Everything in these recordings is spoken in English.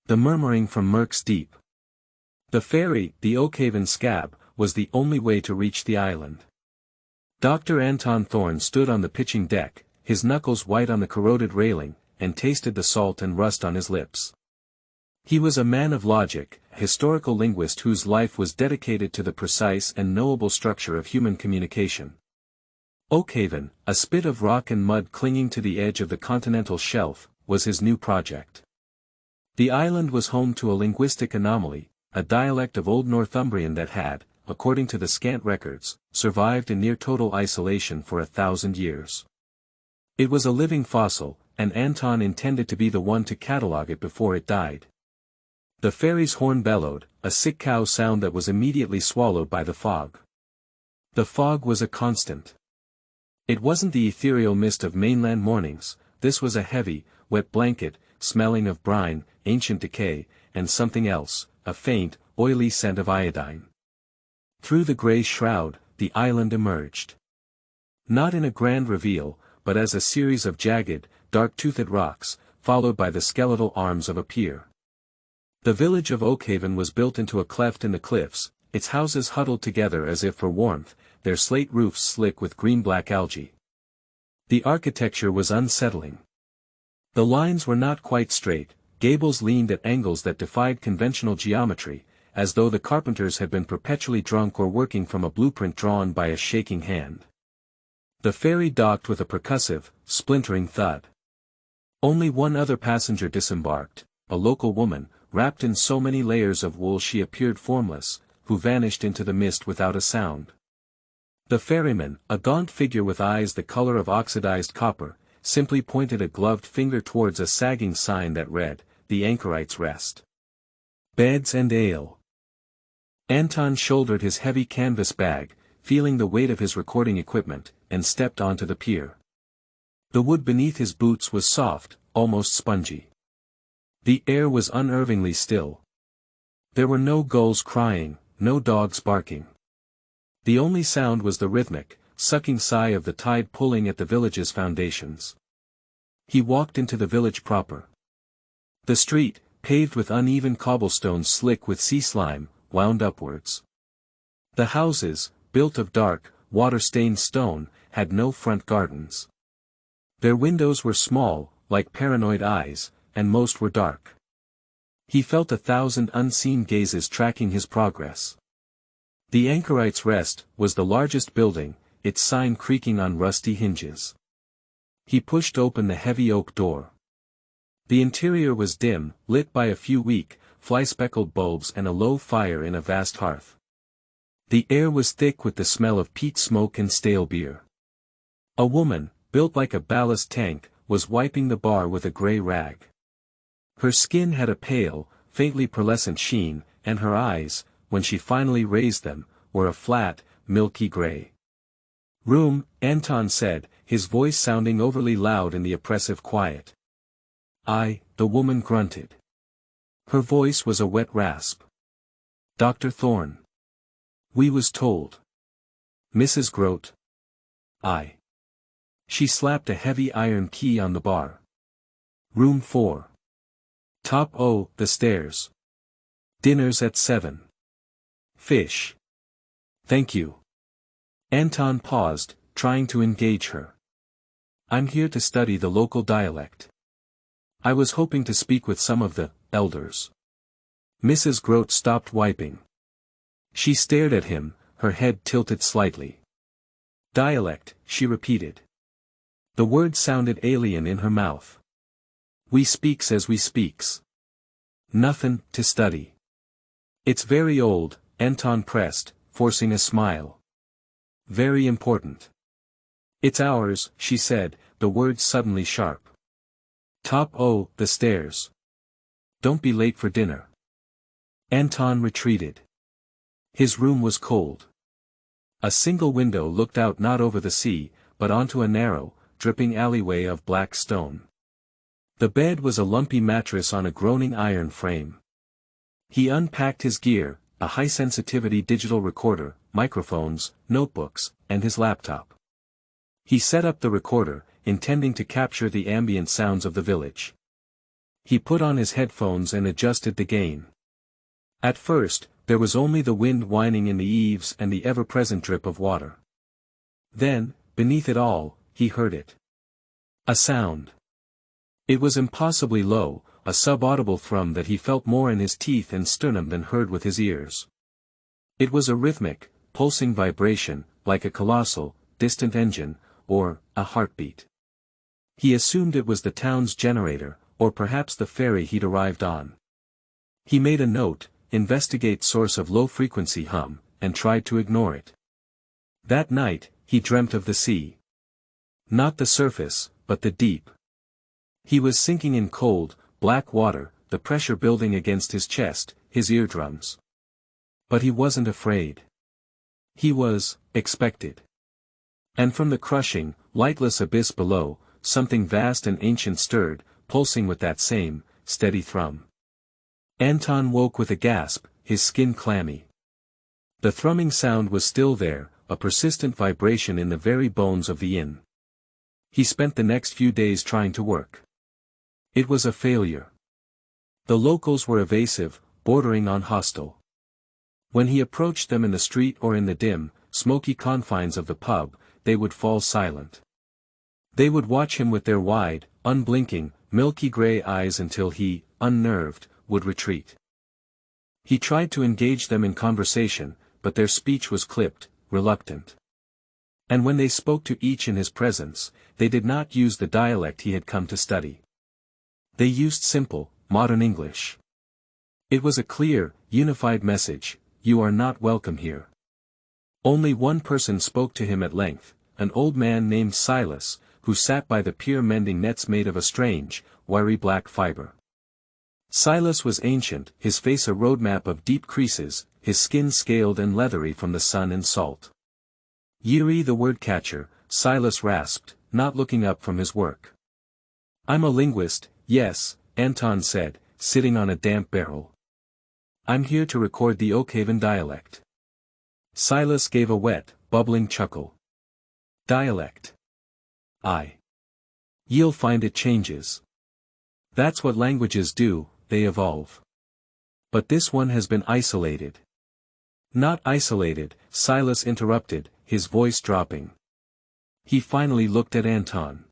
The murmuring from Murk's deep. The ferry, the Oakhaven scab, was the only way to reach the island. Dr. Anton Thorne stood on the pitching deck, his knuckles white on the corroded railing, and tasted the salt and rust on his lips. He was a man of logic, a historical linguist whose life was dedicated to the precise and knowable structure of human communication. Oakhaven, a spit of rock and mud clinging to the edge of the continental shelf, was his new project. The island was home to a linguistic anomaly, a dialect of Old Northumbrian that had, according to the scant records, survived in near total isolation for 1,000 years. It was a living fossil, and Anton intended to be the one to catalogue it before it died. The ferry's horn bellowed, a sick cow sound that was immediately swallowed by the fog. The fog was a constant. It wasn't the ethereal mist of mainland mornings, this was a heavy, wet blanket, smelling of brine, ancient decay, and something else, a faint, oily scent of iodine. Through the grey shroud, the island emerged. Not in a grand reveal, but as a series of jagged, dark-toothed rocks, followed by the skeletal arms of a pier. The village of Oakhaven was built into a cleft in the cliffs, its houses huddled together as if for warmth, their slate roofs slick with green-black algae. The architecture was unsettling. The lines were not quite straight, gables leaned at angles that defied conventional geometry, as though the carpenters had been perpetually drunk or working from a blueprint drawn by a shaking hand. The ferry docked with a percussive, splintering thud. Only one other passenger disembarked, a local woman, wrapped in so many layers of wool she appeared formless, who vanished into the mist without a sound. The ferryman, a gaunt figure with eyes the color of oxidized copper, simply pointed a gloved finger towards a sagging sign that read, "The Anchorites Rest. Beds and ale." Anton shouldered his heavy canvas bag, feeling the weight of his recording equipment, and stepped onto the pier. The wood beneath his boots was soft, almost spongy. The air was unnervingly still. There were no gulls crying, no dogs barking. The only sound was the rhythmic, sucking sigh of the tide pulling at the village's foundations. He walked into the village proper. The street, paved with uneven cobblestones slick with sea slime, wound upwards. The houses, built of dark, water-stained stone, had no front gardens. Their windows were small, like paranoid eyes, and most were dark. He felt 1,000 unseen gazes tracking his progress. The Anchorites' Rest was the largest building, its sign creaking on rusty hinges. He pushed open the heavy oak door. The interior was dim, lit by a few weak, fly-speckled bulbs and a low fire in a vast hearth. The air was thick with the smell of peat smoke and stale beer. A woman, built like a ballast tank, was wiping the bar with a grey rag. Her skin had a pale, faintly pearlescent sheen, and her eyes, when she finally raised them, were a flat, milky grey. "Room," Anton said, his voice sounding overly loud in the oppressive quiet. "Aye," the woman grunted. Her voice was a wet rasp. "Dr. Thorne. We was told. Mrs. Grote." "Aye." She slapped a heavy iron key on the bar. "Room 4. Top o' the stairs. Dinner's at 7. Fish." "Thank you." Anton paused, trying to engage her. "I'm here to study the local dialect. I was hoping to speak with some of the elders." Mrs. Grote stopped wiping. She stared at him, her head tilted slightly. "Dialect," she repeated. The word sounded alien in her mouth. "We speaks as we speaks. Nothin' to study." "It's very old," Anton pressed, forcing a smile. "Very important." "It's ours," she said, the words suddenly sharp. "Top o' the stairs. Don't be late for dinner." Anton retreated. His room was cold. A single window looked out not over the sea, but onto a narrow, dripping alleyway of black stone. The bed was a lumpy mattress on a groaning iron frame. He unpacked his gear, a high-sensitivity digital recorder, microphones, notebooks, and his laptop. He set up the recorder, intending to capture the ambient sounds of the village. He put on his headphones and adjusted the gain. At first, there was only the wind whining in the eaves and the ever-present drip of water. Then, beneath it all, he heard it. A sound. It was impossibly low, a subaudible thrum that he felt more in his teeth and sternum than heard with his ears. It was a rhythmic, pulsing vibration, like a colossal, distant engine, or a heartbeat. He assumed it was the town's generator, or perhaps the ferry he'd arrived on. He made a note, investigate source of low-frequency hum, and tried to ignore it. That night, he dreamt of the sea. Not the surface, but the deep. He was sinking in cold, black water, the pressure building against his chest, his eardrums. But he wasn't afraid. He was expected. And from the crushing, lightless abyss below, something vast and ancient stirred, pulsing with that same, steady thrum. Anton woke with a gasp, his skin clammy. The thrumming sound was still there, a persistent vibration in the very bones of the inn. He spent the next few days trying to work. It was a failure. The locals were evasive, bordering on hostile. When he approached them in the street or in the dim, smoky confines of the pub, they would fall silent. They would watch him with their wide, unblinking, milky gray eyes until he, unnerved, would retreat. He tried to engage them in conversation, but their speech was clipped, reluctant. And when they spoke to each in his presence, they did not use the dialect he had come to study. They used simple, modern English. It was a clear, unified message: you are not welcome here. Only one person spoke to him at length, an old man named Silas, who sat by the pier mending nets made of a strange, wiry black fiber. Silas was ancient, his face a roadmap of deep creases, his skin scaled and leathery from the sun and salt. "Yeri the word catcher," Silas rasped, not looking up from his work. "I'm a linguist, yes," Anton said, sitting on a damp barrel. "I'm here to record the Oakhaven dialect." Silas gave a wet, bubbling chuckle. "Dialect. You'll find it changes. That's what languages do, they evolve. But this one has been isolated." "Not isolated," Silas interrupted, his voice dropping. He finally looked at Anton.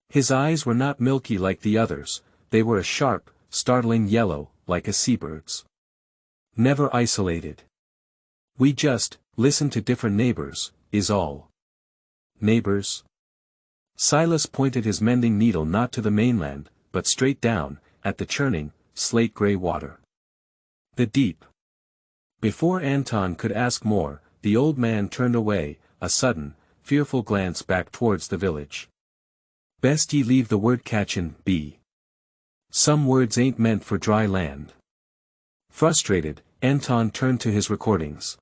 His eyes were not milky like the others, they were a sharp, startling yellow, like a seabird's. "Never isolated. We just listen to different neighbors, is all." "Neighbors?" Silas pointed his mending needle not to the mainland, but straight down, at the churning, slate-gray water. "The deep." Before Anton could ask more, the old man turned away, a sudden, fearful glance back towards the village. "Best ye leave the word catchin' be. Some words ain't meant for dry land." Frustrated, Anton turned to his recordings.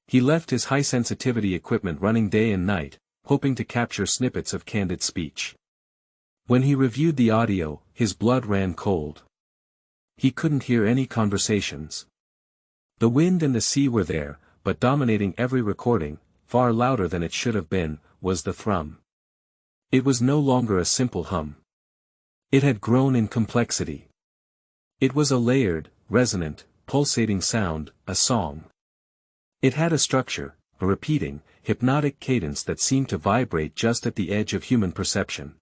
He left his high-sensitivity equipment running day and night, hoping to capture snippets of candid speech. When he reviewed the audio, his blood ran cold. He couldn't hear any conversations. The wind and the sea were there, but dominating every recording, far louder than it should have been, was the thrum. It was no longer a simple hum. It had grown in complexity. It was a layered, resonant, pulsating sound, a song. It had a structure, a repeating, hypnotic cadence that seemed to vibrate just at the edge of human perception.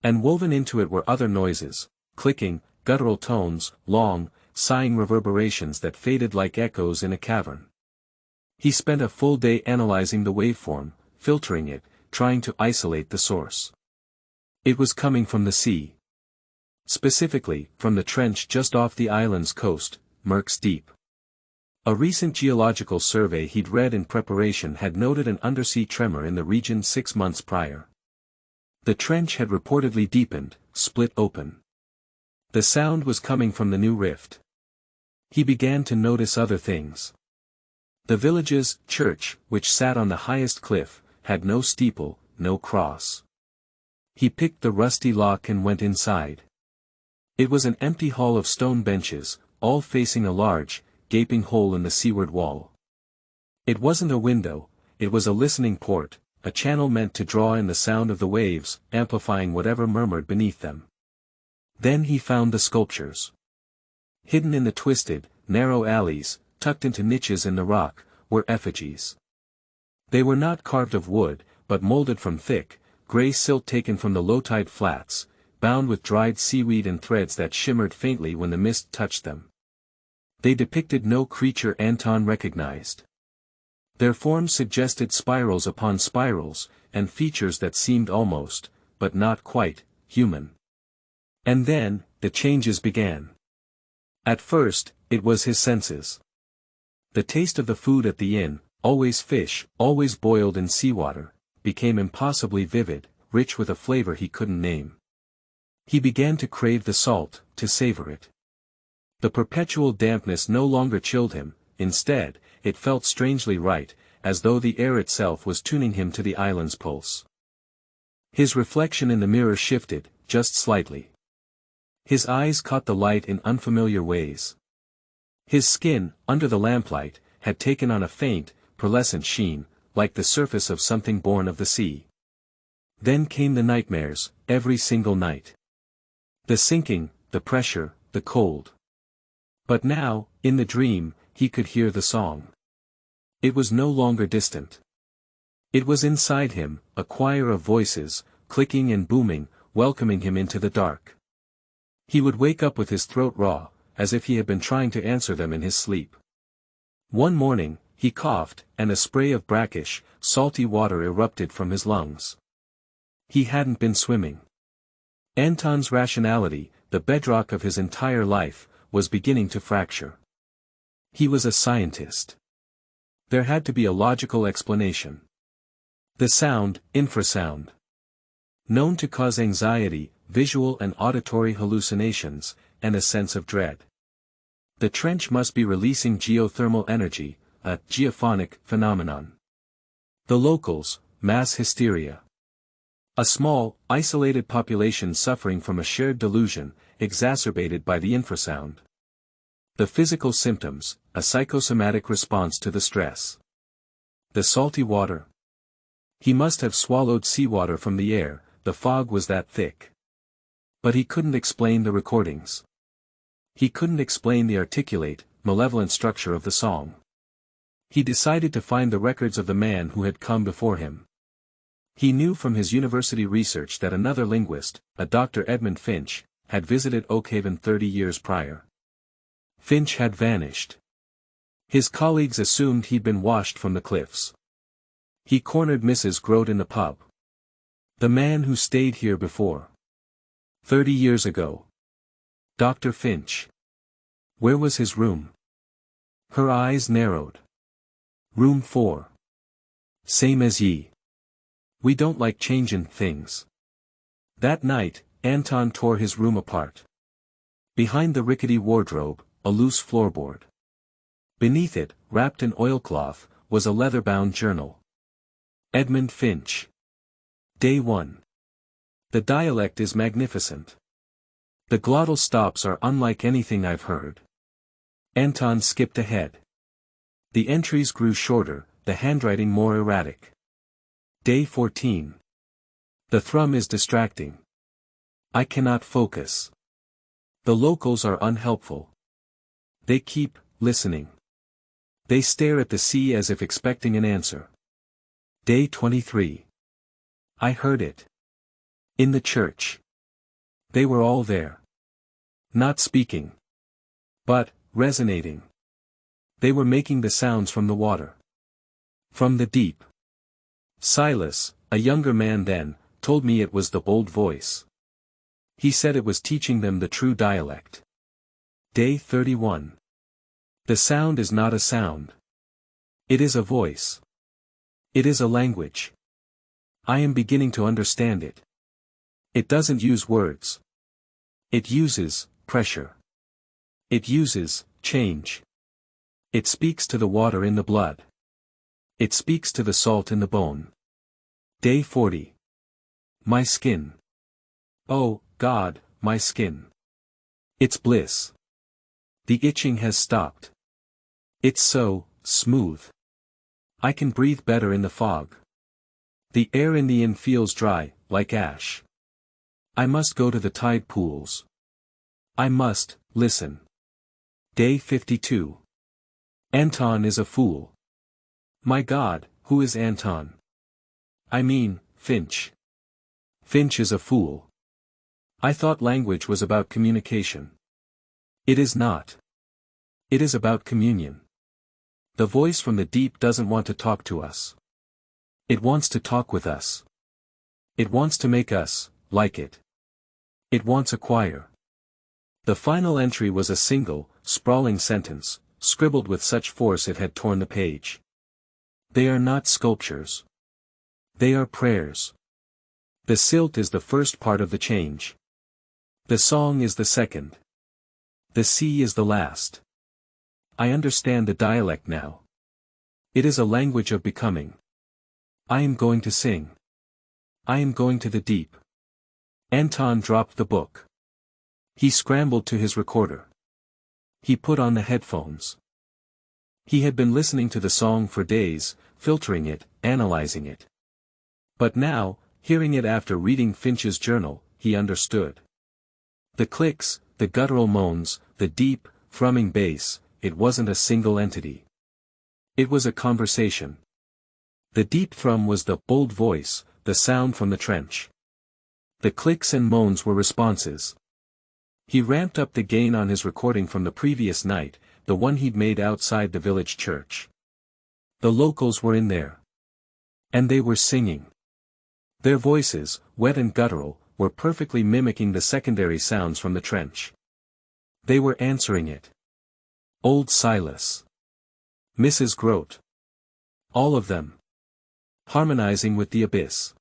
And woven into it were other noises, clicking, guttural tones, long, sighing reverberations that faded like echoes in a cavern. He spent a full day analyzing the waveform, filtering it, trying to isolate the source. It was coming from the sea. Specifically, from the trench just off the island's coast, Murk's Deep. A recent geological survey he'd read in preparation had noted an undersea tremor in the region 6 months prior. The trench had reportedly deepened, split open. The sound was coming from the new rift. He began to notice other things. The village's church, which sat on the highest cliff, had no steeple, no cross. He picked the rusty lock and went inside. It was an empty hall of stone benches, all facing a large, gaping hole in the seaward wall. It wasn't a window, it was a listening port, a channel meant to draw in the sound of the waves, amplifying whatever murmured beneath them. Then he found the sculptures. Hidden in the twisted, narrow alleys, tucked into niches in the rock, were effigies. They were not carved of wood, but molded from thick, gray silk taken from the low-tide flats, bound with dried seaweed and threads that shimmered faintly when the mist touched them. They depicted no creature Anton recognized. Their forms suggested spirals upon spirals, and features that seemed almost, but not quite, human. And then, the changes began. At first, it was his senses. The taste of the food at the inn, always fish, always boiled in seawater, became impossibly vivid, rich with a flavor he couldn't name. He began to crave the salt, to savor it. The perpetual dampness no longer chilled him, instead, it felt strangely right, as though the air itself was tuning him to the island's pulse. His reflection in the mirror shifted, just slightly. His eyes caught the light in unfamiliar ways. His skin, under the lamplight, had taken on a faint, pearlescent sheen, like the surface of something born of the sea. Then came the nightmares, every single night. The sinking, the pressure, the cold. But now, in the dream, he could hear the song. It was no longer distant. It was inside him, a choir of voices, clicking and booming, welcoming him into the dark. He would wake up with his throat raw, as if he had been trying to answer them in his sleep. One morning, he coughed, and a spray of brackish, salty water erupted from his lungs. He hadn't been swimming. Anton's rationality, the bedrock of his entire life, was beginning to fracture. He was a scientist. There had to be a logical explanation. The sound, infrasound. Known to cause anxiety, visual and auditory hallucinations, and a sense of dread. The trench must be releasing geothermal energy, a geophonic phenomenon. The locals, mass hysteria. A small, isolated population suffering from a shared delusion, exacerbated by the infrasound. The physical symptoms, a psychosomatic response to the stress. The salty water. He must have swallowed seawater from the air, the fog was that thick. But he couldn't explain the recordings. He couldn't explain the articulate, malevolent structure of the song. He decided to find the records of the man who had come before him. He knew from his university research that another linguist, a Dr. Edmund Finch, had visited Oakhaven 30 years prior. Finch had vanished. His colleagues assumed he'd been washed from the cliffs. He cornered Mrs. Grote in the pub. The man who stayed here before. 30 years ago. Dr. Finch. Where was his room? Her eyes narrowed. Room 4. Same as ye. We don't like changin' things. That night, Anton tore his room apart. Behind the rickety wardrobe, a loose floorboard. Beneath it, wrapped in oilcloth, was a leather-bound journal. Edmund Finch. Day 1. The dialect is magnificent. The glottal stops are unlike anything I've heard. Anton skipped ahead. The entries grew shorter, the handwriting more erratic. Day 14. The thrum is distracting. I cannot focus. The locals are unhelpful. They keep listening. They stare at the sea as if expecting an answer. Day 23. I heard it. In the church. They were all there. Not speaking. But, resonating. They were making the sounds from the water. From the deep. Silas, a younger man then, told me it was the old voice. He said it was teaching them the true dialect. Day 31. The sound is not a sound. It is a voice. It is a language. I am beginning to understand it. It doesn't use words. It uses pressure. It uses change. It speaks to the water in the blood. It speaks to the salt in the bone. Day 40. My skin. Oh, God, my skin. It's bliss. The itching has stopped. It's so smooth. I can breathe better in the fog. The air in the inn feels dry, like ash. I must go to the tide pools. I must, listen. Day 52. Anton is a fool. My God, who is Anton? I mean, Finch. Finch is a fool. I thought language was about communication. It is not. It is about communion. The voice from the deep doesn't want to talk to us. It wants to talk with us. It wants to make us, like it. It wants a choir. The final entry was a single, sprawling sentence, scribbled with such force it had torn the page. They are not sculptures. They are prayers. The silt is the first part of the change. The song is the second. The sea is the last. I understand the dialect now. It is a language of becoming. I am going to sing. I am going to the deep. Anton dropped the book. He scrambled to his recorder. He put on the headphones. He had been listening to the song for days, filtering it, analyzing it. But now, hearing it after reading Finch's journal, he understood. The clicks, the guttural moans, the deep, thrumming bass, it wasn't a single entity. It was a conversation. The deep thrum was the bold voice, the sound from the trench. The clicks and moans were responses. He ramped up the gain on his recording from the previous night, the one he'd made outside the village church. The locals were in there. And they were singing. Their voices, wet and guttural, were perfectly mimicking the secondary sounds from the trench. They were answering it. Old Silas. Mrs. Grote. All of them. Harmonizing with the abyss.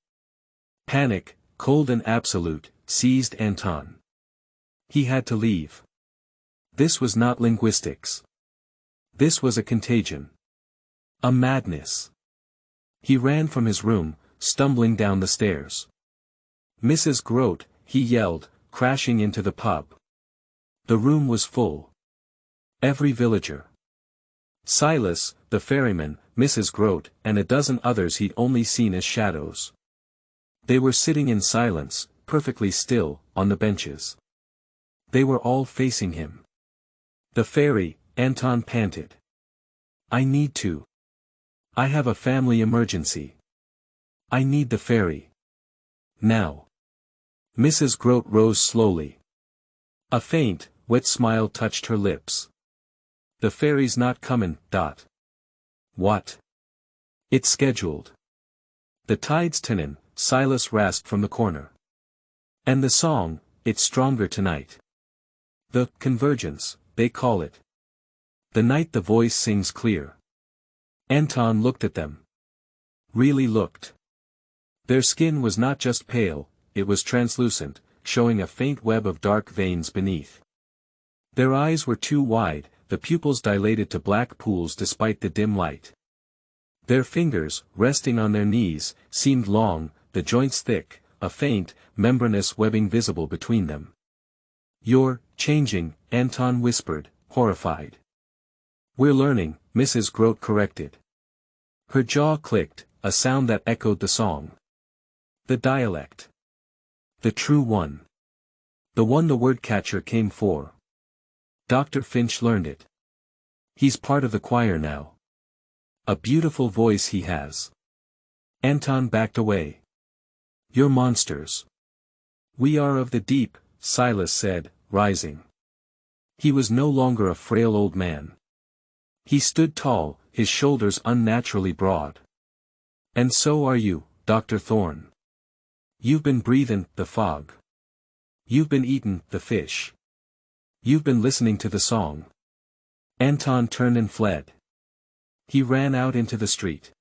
Panic, cold and absolute, seized Anton. He had to leave. This was not linguistics. This was a contagion. A madness. He ran from his room, stumbling down the stairs. Mrs. Grote, he yelled, crashing into the pub. The room was full. Every villager. Silas, the ferryman, Mrs. Grote, and a dozen others he'd only seen as shadows. They were sitting in silence, perfectly still, on the benches. They were all facing him. The ferry, Anton panted. I need to. I have a family emergency. I need the ferry. Now. Mrs. Grote rose slowly. A faint, wet smile touched her lips. The ferry's not comin', Dot. What? It's scheduled. The tide's tinnin', Silas rasped from the corner. And the song, it's stronger tonight. The convergence, they call it. The night the voice sings clear. Anton looked at them. Really looked. Their skin was not just pale, it was translucent, showing a faint web of dark veins beneath. Their eyes were too wide, the pupils dilated to black pools despite the dim light. Their fingers, resting on their knees, seemed long, the joints thick, a faint, membranous webbing visible between them. You're changing, Anton whispered, horrified. We're learning, Mrs. Grote corrected. Her jaw clicked, a sound that echoed the song. The dialect. The true one. The one the word catcher came for. Dr. Finch learned it. He's part of the choir now. A beautiful voice he has. Anton backed away. You're monsters. We are of the deep, Silas said, rising. He was no longer a frail old man. He stood tall, his shoulders unnaturally broad. And so are you, Dr. Thorne. You've been breathin' the fog. You've been eatin' the fish. You've been listening to the song. Anton turned and fled. He ran out into the street.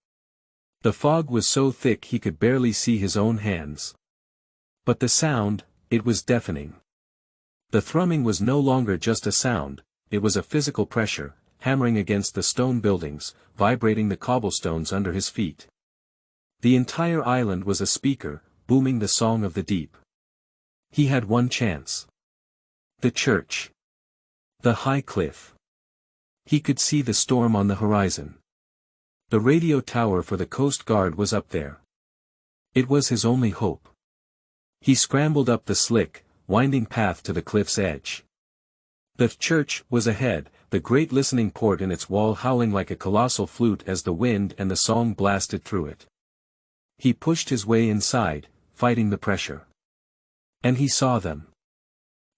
The fog was so thick he could barely see his own hands. But the sound, it was deafening. The thrumming was no longer just a sound, it was a physical pressure, hammering against the stone buildings, vibrating the cobblestones under his feet. The entire island was a speaker, booming the song of the deep. He had one chance. The church. The high cliff. He could see the storm on the horizon. The radio tower for the Coast Guard was up there. It was his only hope. He scrambled up the slick, winding path to the cliff's edge. The church was ahead, the great listening port in its wall howling like a colossal flute as the wind and the song blasted through it. He pushed his way inside, fighting the pressure. And he saw them.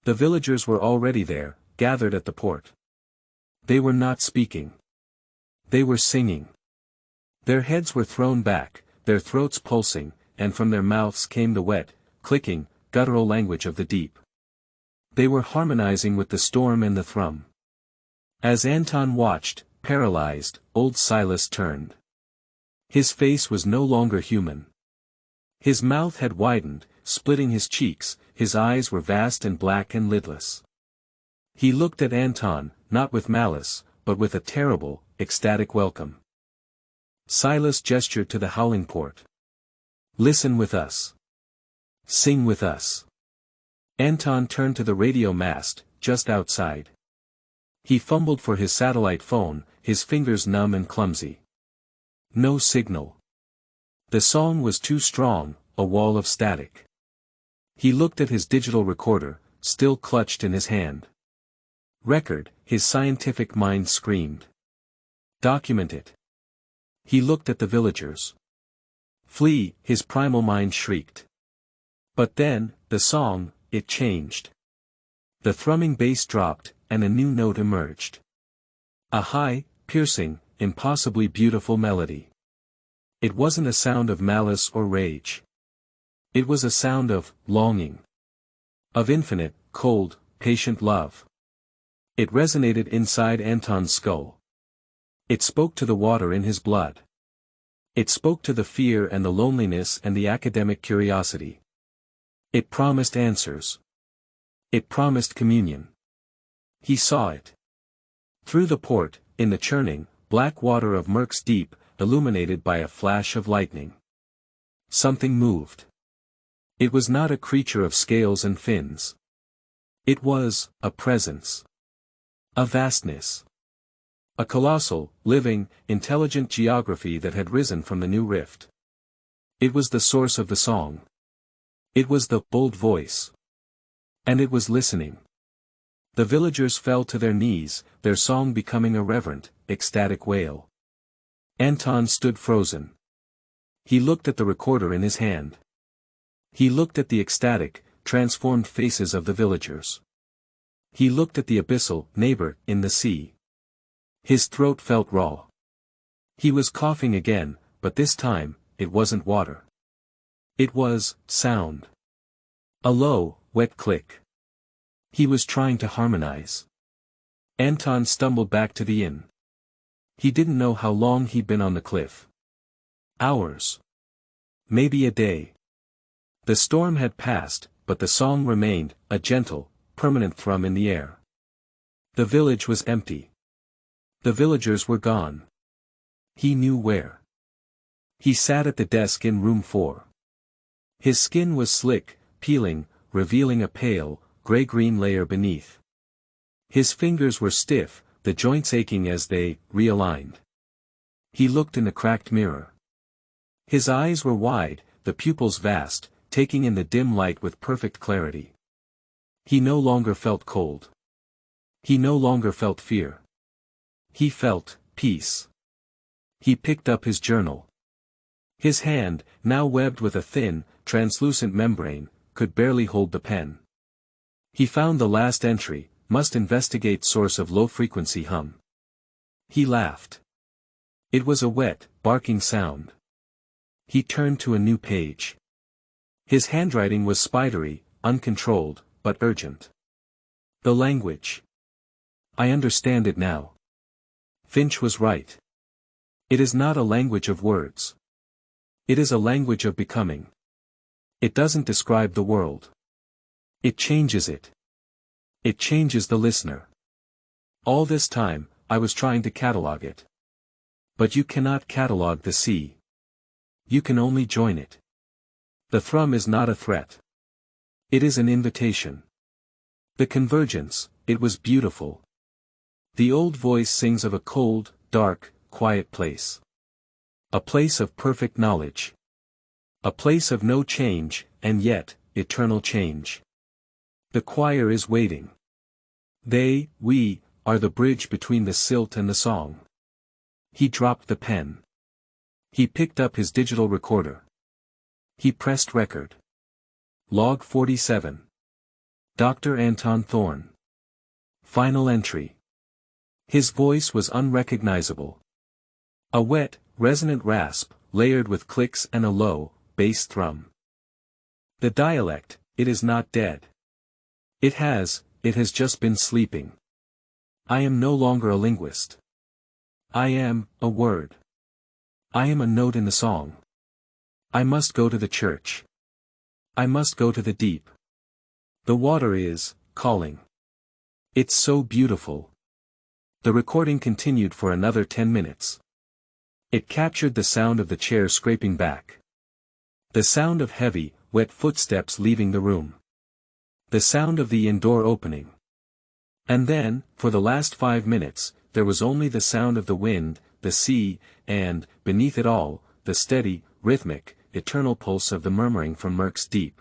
The villagers were already there, gathered at the port. They were not speaking. They were singing. Their heads were thrown back, their throats pulsing, and from their mouths came the wet, clicking, guttural language of the deep. They were harmonizing with the storm and the thrum. As Anton watched, paralyzed, old Silas turned. His face was no longer human. His mouth had widened, splitting his cheeks, his eyes were vast and black and lidless. He looked at Anton, not with malice, but with a terrible, ecstatic welcome. Silas gestured to the howling port. "Listen with us. Sing with us." Anton turned to the radio mast, just outside. He fumbled for his satellite phone, his fingers numb and clumsy. No signal. The song was too strong, a wall of static. He looked at his digital recorder, still clutched in his hand. Record, his scientific mind screamed. Document it. He looked at the villagers. Flee, his primal mind shrieked. But then, the song, it changed. The thrumming bass dropped, and a new note emerged. A high, piercing, impossibly beautiful melody. It wasn't a sound of malice or rage. It was a sound of longing. Of infinite, cold, patient love. It resonated inside Anton's skull. It spoke to the water in his blood. It spoke to the fear and the loneliness and the academic curiosity. It promised answers. It promised communion. He saw it. Through the port, in the churning, black water of Murk's deep, illuminated by a flash of lightning. Something moved. It was not a creature of scales and fins. It was a presence. A vastness. A colossal, living, intelligent geography that had risen from the new rift. It was the source of the song. It was the bold voice. And it was listening. The villagers fell to their knees, their song becoming a reverent, ecstatic wail. Anton stood frozen. He looked at the recorder in his hand. He looked at the ecstatic, transformed faces of the villagers. He looked at the abyssal neighbor in the sea. His throat felt raw. He was coughing again, but this time, it wasn't water. It was sound. A low, wet click. He was trying to harmonize. Anton stumbled back to the inn. He didn't know how long he'd been on the cliff. Hours. Maybe a day. The storm had passed, but the song remained, a gentle, permanent thrum in the air. The village was empty. The villagers were gone. He knew where. He sat at the desk in room 4. His skin was slick, peeling, revealing a pale, gray-green layer beneath. His fingers were stiff, the joints aching as they realigned. He looked in the cracked mirror. His eyes were wide, the pupils vast, taking in the dim light with perfect clarity. He no longer felt cold. He no longer felt fear. He felt peace. He picked up his journal. His hand, now webbed with a thin, translucent membrane, could barely hold the pen. He found the last entry, must investigate source of low-frequency hum. He laughed. It was a wet, barking sound. He turned to a new page. His handwriting was spidery, uncontrolled, but urgent. The language. I understand it now. Finch was right. It is not a language of words. It is a language of becoming. It doesn't describe the world. It changes it. It changes the listener. All this time, I was trying to catalog it. But you cannot catalog the sea. You can only join it. The thrum is not a threat. It is an invitation. The convergence, it was beautiful. The old voice sings of a cold, dark, quiet place. A place of perfect knowledge. A place of no change, and yet, eternal change. The choir is waiting. We, are the bridge between the silt and the song. He dropped the pen. He picked up his digital recorder. He pressed record. Log 47. Dr. Anton Thorne. Final entry. His voice was unrecognizable. A wet, resonant rasp, layered with clicks and a low, bass thrum. The dialect, it is not dead. It has just been sleeping. I am no longer a linguist. I am, a word. I am a note in the song. I must go to the church. I must go to the deep. The water is, calling. It's so beautiful. The recording continued for another 10 minutes. It captured the sound of the chair scraping back. The sound of heavy, wet footsteps leaving the room. The sound of the indoor opening. And then, for the last 5 minutes, there was only the sound of the wind, the sea, and, beneath it all, the steady, rhythmic, eternal pulse of the murmuring from Murk's deep.